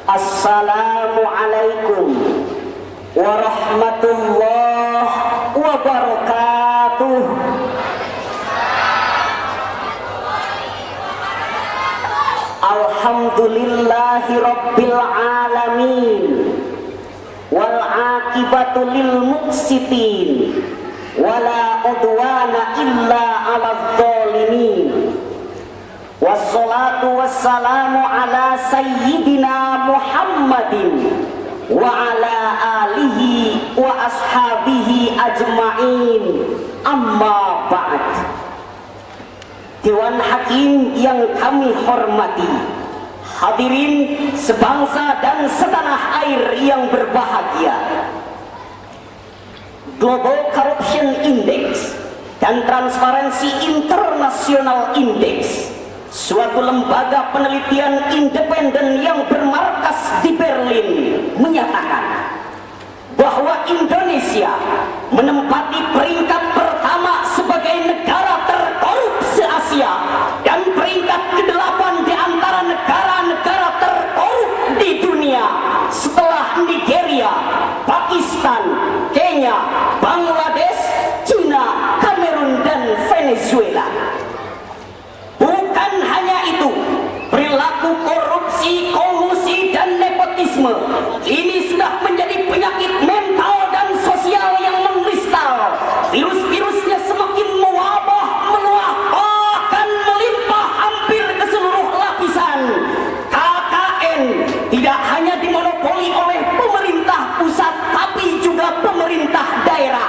Assalamualaikum warahmatullahi wabarakatuh. Alhamdulillahi rabbil alamin, wal aqibatu lil muqsitin, wala udwana illa 'alal zalimin. Wassalatu wassalamu ala sayyidina Muhammadin wa ala alihi wa ashabihi ajma'in, amma ba'd. Dewan Hakim yang kami hormati, hadirin sebangsa dan setanah air yang berbahagia, Global Corruption Index dan Transparency International Index, suatu lembaga penelitian independen yang bermarkas di Berlin, menyatakan bahwa Indonesia menempati peringkat pertama sebagai negara terkorup se-Asia dan peringkat ke-8 di antara negara-negara terkorup di dunia setelah Nigeria, Pakistan, Kenya, Bangladesh, China, Kamerun, dan Venezuela. Bukan hanya itu, perilaku korupsi, kolusi, dan nepotisme ini sudah menjadi penyakit mental dan sosial yang mengkristal. Virus-virusnya semakin mewabah, meluas, bahkan melimpah hampir ke seluruh lapisan. KKN tidak hanya dimonopoli oleh pemerintah pusat, tapi juga pemerintah daerah.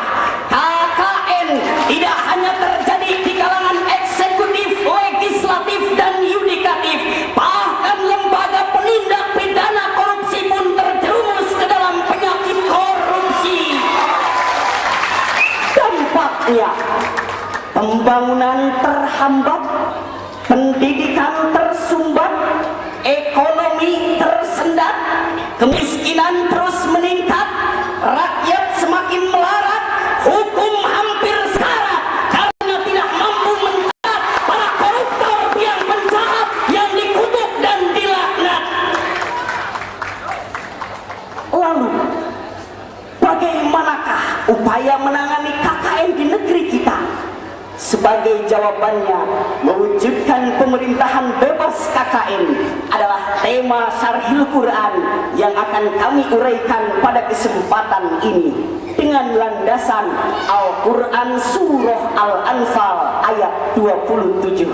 KKN tidak hanya terjadi di kalangan eksekutif, legislatif, dan yudikatif, bahkan lembaga penindak pidana korupsi pun terjerumus ke dalam penyakit korupsi. Dampaknya, pembangunan terhambat, pendidikan tersumbat, ekonomi tersendat, kemiskinan terus meningkat, rakyat semakin melarat, hukum hampir sekarat karena tidak mampu menjerat para koruptor yang penjahat yang dikutuk dan dilaknat. Lalu, bagaimanakah upaya menangani KKN di negeri kita? Sebagai jawabannya, mewujudkan pemerintahan bebas KKN adalah tema Syarhil Quran yang akan kami uraikan pada kesempatan ini dengan landasan Al-Quran Surah Al-Anfal ayat 27.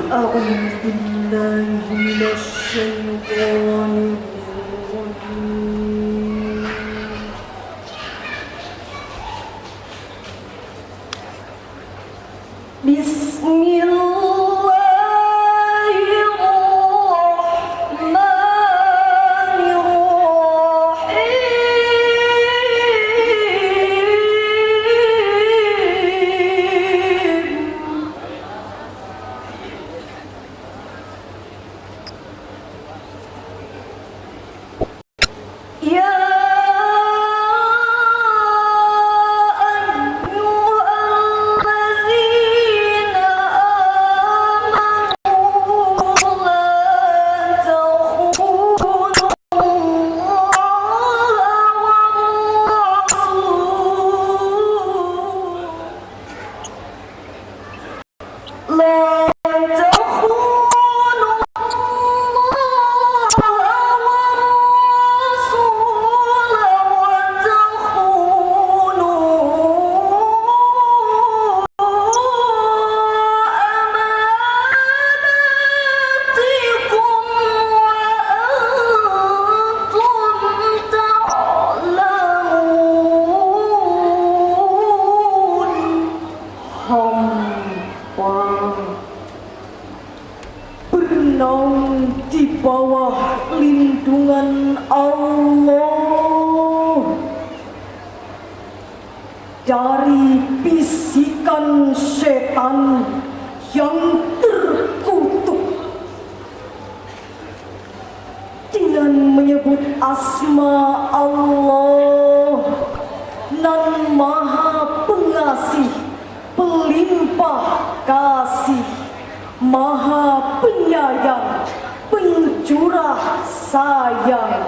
dari bisikan setan yang terkutuk dengan menyebut asma Allah nan maha pengasih, pelimpah kasih, maha penyayang, pencurah sayang,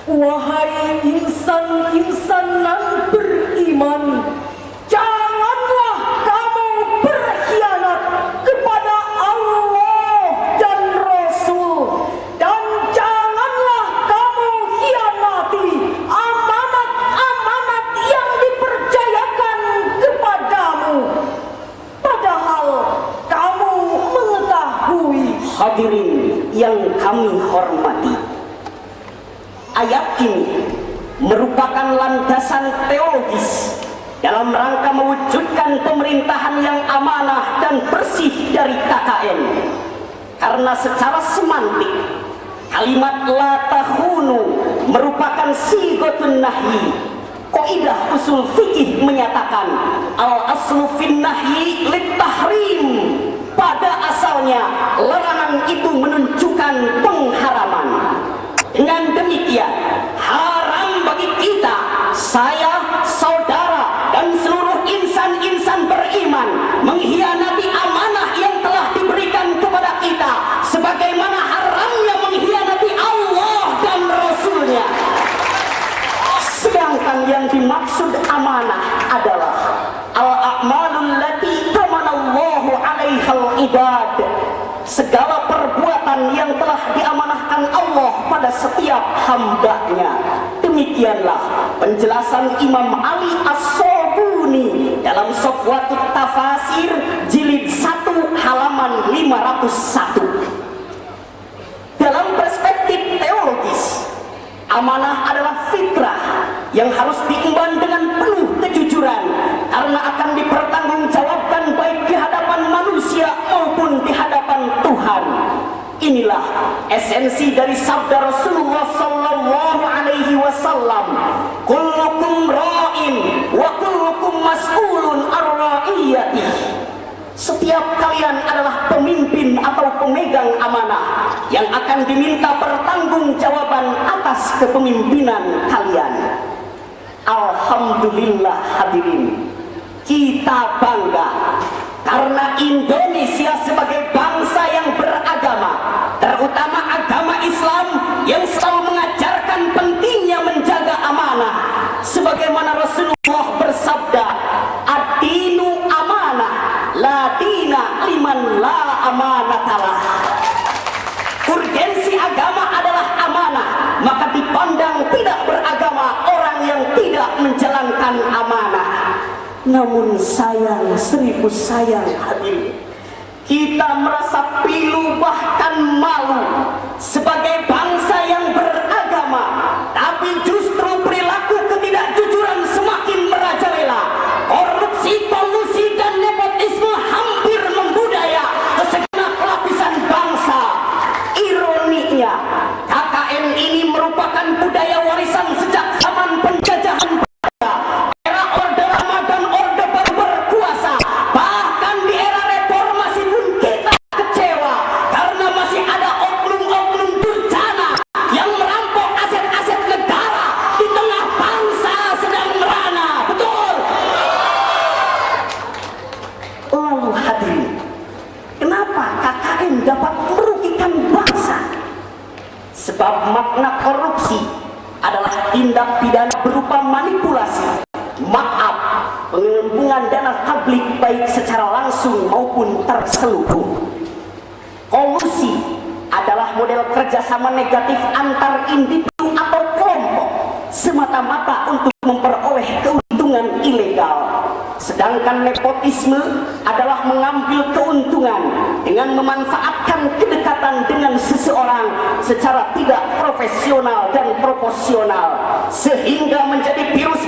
Wahai insan-insan nan beriman, janganlah kamu berkhianat kepada Allah dan Rasul, dan janganlah kamu khianati amanat-amanat yang dipercayakan kepadamu, padahal kamu mengetahui. Hadirin yang kami hormati, ayat ini merupakan landasan teologis dalam rangka mewujudkan pemerintahan yang amanah dan bersih dari KKN. Karena secara semantik, kalimat la tahunu merupakan sigotun nahyi. Kaidah usul fikih menyatakan al aslu fin nahyi lit tahrim. Pada asalnya larangan itu menunjukkan pengharaman. Dengan demikian, haram bagi kita, saya, saudara, dan seluruh insan-insan beriman mengkhianati amanah yang telah diberikan kepada kita, sebagaimana haramnya mengkhianati Allah dan Rasul-Nya. Sedangkan yang dimaksud amanah adalah al-a'malul lati tamanallahu 'alaihal ibad, segala perbuatan yang telah diamanahkan Allah pada setiap hamba-Nya. Demikianlah penjelasan Imam Ali As-Sobuni dalam Sofwatut Tafasir jilid 1 halaman 501. Dalam perspektif teologis, amanah adalah fitrah yang harus diemban dengan penuh kejujuran, karena akan dipertanggungjawabkan baik di hadapan manusia maupun di hadapan Tuhan. Inilah esensi dari sabda Rasulullah sallallahu alaihi wasallam, kullukum ra'in wa kullukum mas'ulun ar-ra'iyati. Setiap kalian adalah pemimpin atau pemegang amanah yang akan diminta pertanggungjawaban atas kepemimpinan kalian. Alhamdulillah hadirin, kita bangga karena Indonesia sebagai bangsa yang beragama, terutama agama Islam yang selalu mengajarkan pentingnya menjaga amanah. Sebagaimana Rasulullah bersabda, ad-dinu amanah, la dina liman la amanatalah. Urgensi agama adalah amanah, maka dipandang tidak beragama orang yang tidak menjalankan amanah. Namun sayang, seribu sayang hadirin, kita merasa pilu bahkan malu sebagai bangsa yang beragama, tapi justru perilaku ketidakjujuran semakin merajalela. Korupsi, kolusi, dan nepotisme hampir membudaya ke segenap lapisan bangsa. Ironinya, KKN ini merupakan budaya warisan sejak zaman penjajahan Belanda, era Orde Lama dan Orde Baru berkuasa. Bahkan di era reformasi pun kita kecewa karena masih ada oknum-oknum durjana yang merampok aset-aset negara di tengah bangsa sedang merana. Betul? Lalu hadirin, kenapa KKN dapat merugikan bangsa? Sebab makna korupsi adalah tindak pidana berupa manipulasi, markup, penggelembungan dana publik baik secara langsung maupun terselubung. Kolusi adalah model kerjasama negatif antar individu atau kelompok semata-mata untuk memperoleh keuntungan ilegal. Sedangkan nepotisme adalah mengambil keuntungan dengan memanfaatkan kedekatan dengan seseorang secara tidak profesional dan proporsional, sehingga menjadi virus